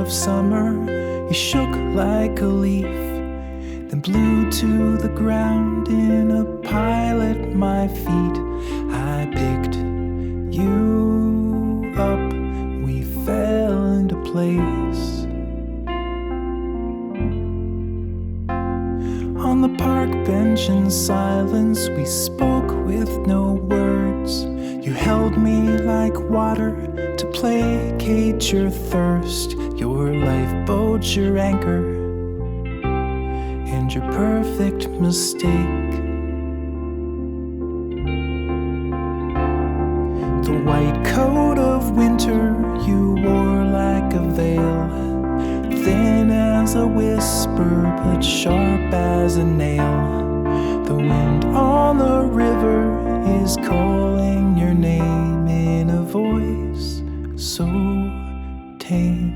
of summer, you shook like a leaf, then blew to the ground in a pile at my feet. I picked you up, we fell into place. On the park bench in silence, we spoke with no words. You held me like water to placate your thirst, your lifeboat, your anchor, and your perfect mistake. The white coat of winter you wore like a veil, thin as a whisper but sharp as a nail. The wind on the river is calling your name in a voice so tame.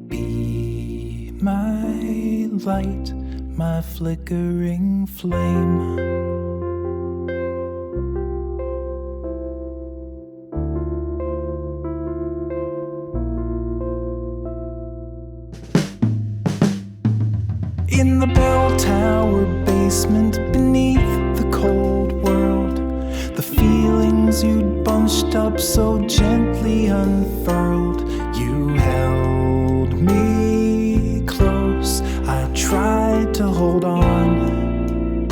Be my light, my flickering flame. In the bell tower basement beneath the cold world, the feelings you'd bunched up so gently unfurled. You held me close, I tried to hold on.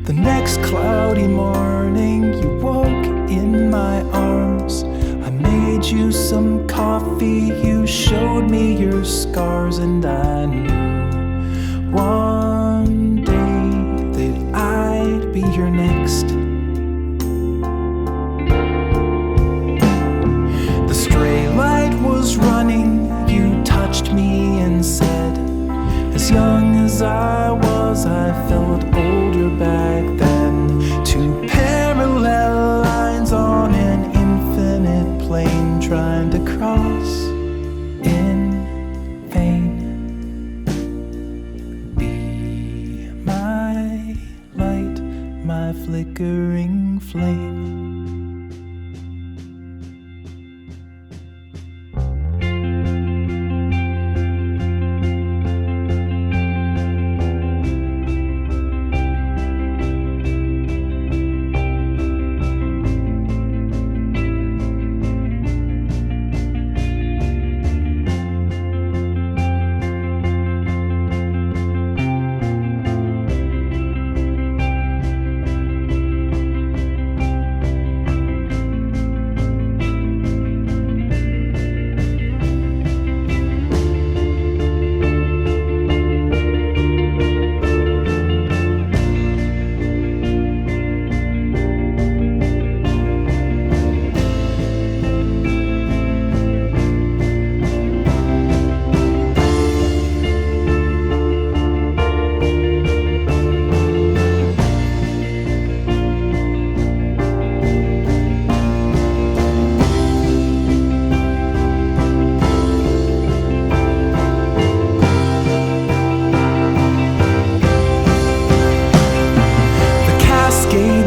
The next cloudy morning you woke in my arms. I made you some coffee, you showed me your scars, and I knew one day that I'd be your next. The stray light was running, you touched me and said, as young as I was, I felt older back then. Two parallel lines on an infinite plane, trying to cross in vain. Be my light, my flickering flame.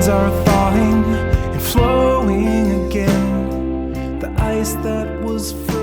Are thawing and flowing again. The ice that was frozen